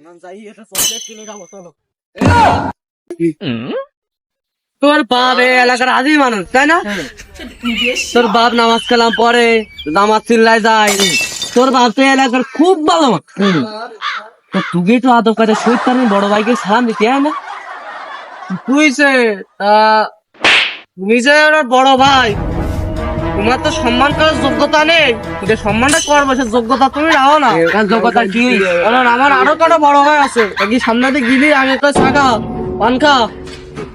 যাই এটা চকলেট কিনে খাবো চলো। তোর বাপ এই এলাকার আদি মানুষ তাই না? তোর বাপ নামাজ কালাম পড়ে, নামাজ চিল্লায় যায়। তোর বাপ তো এই এলাকার খুব ভালো মানুষ। তো তুমি তো আদব কাজে শহীদ তার বড় ভাইকে সালাম দিতে হয় না? তুই যে তুমি যে ওনার বড় ভাই, তোমার তো সম্মান করার যোগ্যতা নেই। যে সম্মানটা করবো সে যোগ্যতা তুমি রাখো না। যোগ্যতা কি? কারণ আমার আরো কটা বড় ভাই আছে, কি সামনে গিলি আগে তো শাখা পানখা।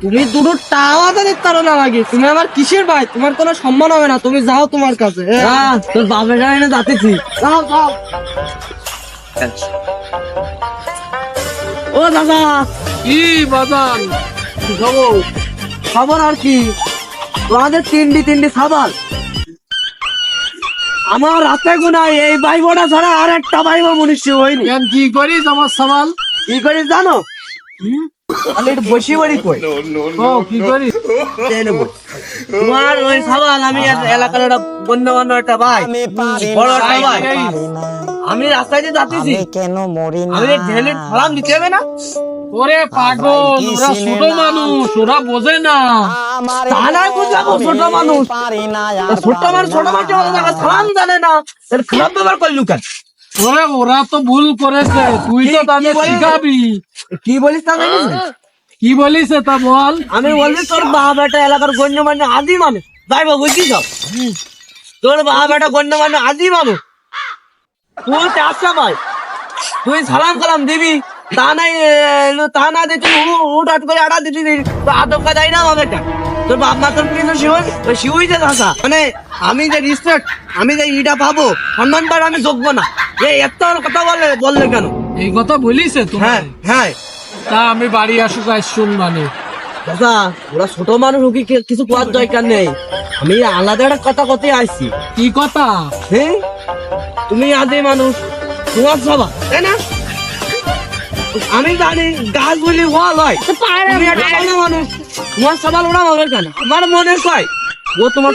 তুমি দুটো টাওয়া জানিস তারো না লাগে। তুমি আমার কিসের ভাই? তোমার কোনো সম্মান হবে না। তুমি যাও তোমার কাছে। তোর বাপের এনে যাতেছি। যাও যাও। ও দাদা, কি বাজান খবর আর কি? তোমাদের তিনটি সাবাল আমার রাতে গুনাই এই বাইবটা ছাড়া আর একটা বাইবো মনুষ্য হয়নি। কেন কি করিস আমার সওয়াল? কি করিস জানো? আমি একটু বসি বাড়ি কই। ও কি করিস? তোমার ওই সাবাল আমি এলাকার একটা গণ্যমান্য একটা ভাই, বড় একটা ভাই। আমি রাস্তায় দিয়ে যাচ্ছি, কেন মরি না? আমি ঢেলে সালাম দিতে হবে না? ওরে পাগল, ওরা ছোট মানুষ, ওরা বোঝে না। তাহলে বুঝলাম ছোট মানুষ। ছোট মানুষ সালাম জানে না, এর খারাপ ব্যবহার করলু কেন? ওরে ওরা তো ভুল করেছে, তুই তো তাদের শিখাবি। কি বলিস তা জানিস? কি বলিস তা বল। আমি বলছি তোর বাপ একটা এলাকার গণ্যমান্য আদি মানুষ। যাই বাবু বুঝছিস সব? তোর বাপ একটা গণ্যমান্য আদি মানুষ। তুই চাষা ভাই, তুই সালাম কালাম দিবি, তা না দিচ্ছি হুট করে আটা দিচ্ছি, তো আদবকা যাই না আমাদের। তোর বাপ মা তোর কিন্তু শিউই যে চাষা, মানে আমি যে রিসপেক্ট, আমি যে ইটা পাবো সম্মান পার আমি যোগ্য না। এত কথা বললে কেন? এই কথা বলিস তুমি? হ্যাঁ হ্যাঁ তা আমি বাড়ি আসুক আজ শুনবানি। দাদা, ওরা ছোট মানুষ, ওকে কিছু করার দরকার নেই। আমি আলাদা একটা কথা কথা আসছি। কি কথা? হ্যাঁ, তুমি আদি মানুষ, তোমার সভা তাই না? আমি জানি গাছ বলি ওয়াল হয়। তুমি একটা ভালো মানুষ, তোমার সবাল ওরা হবে কেন? আমার মনে হয় ও তোমার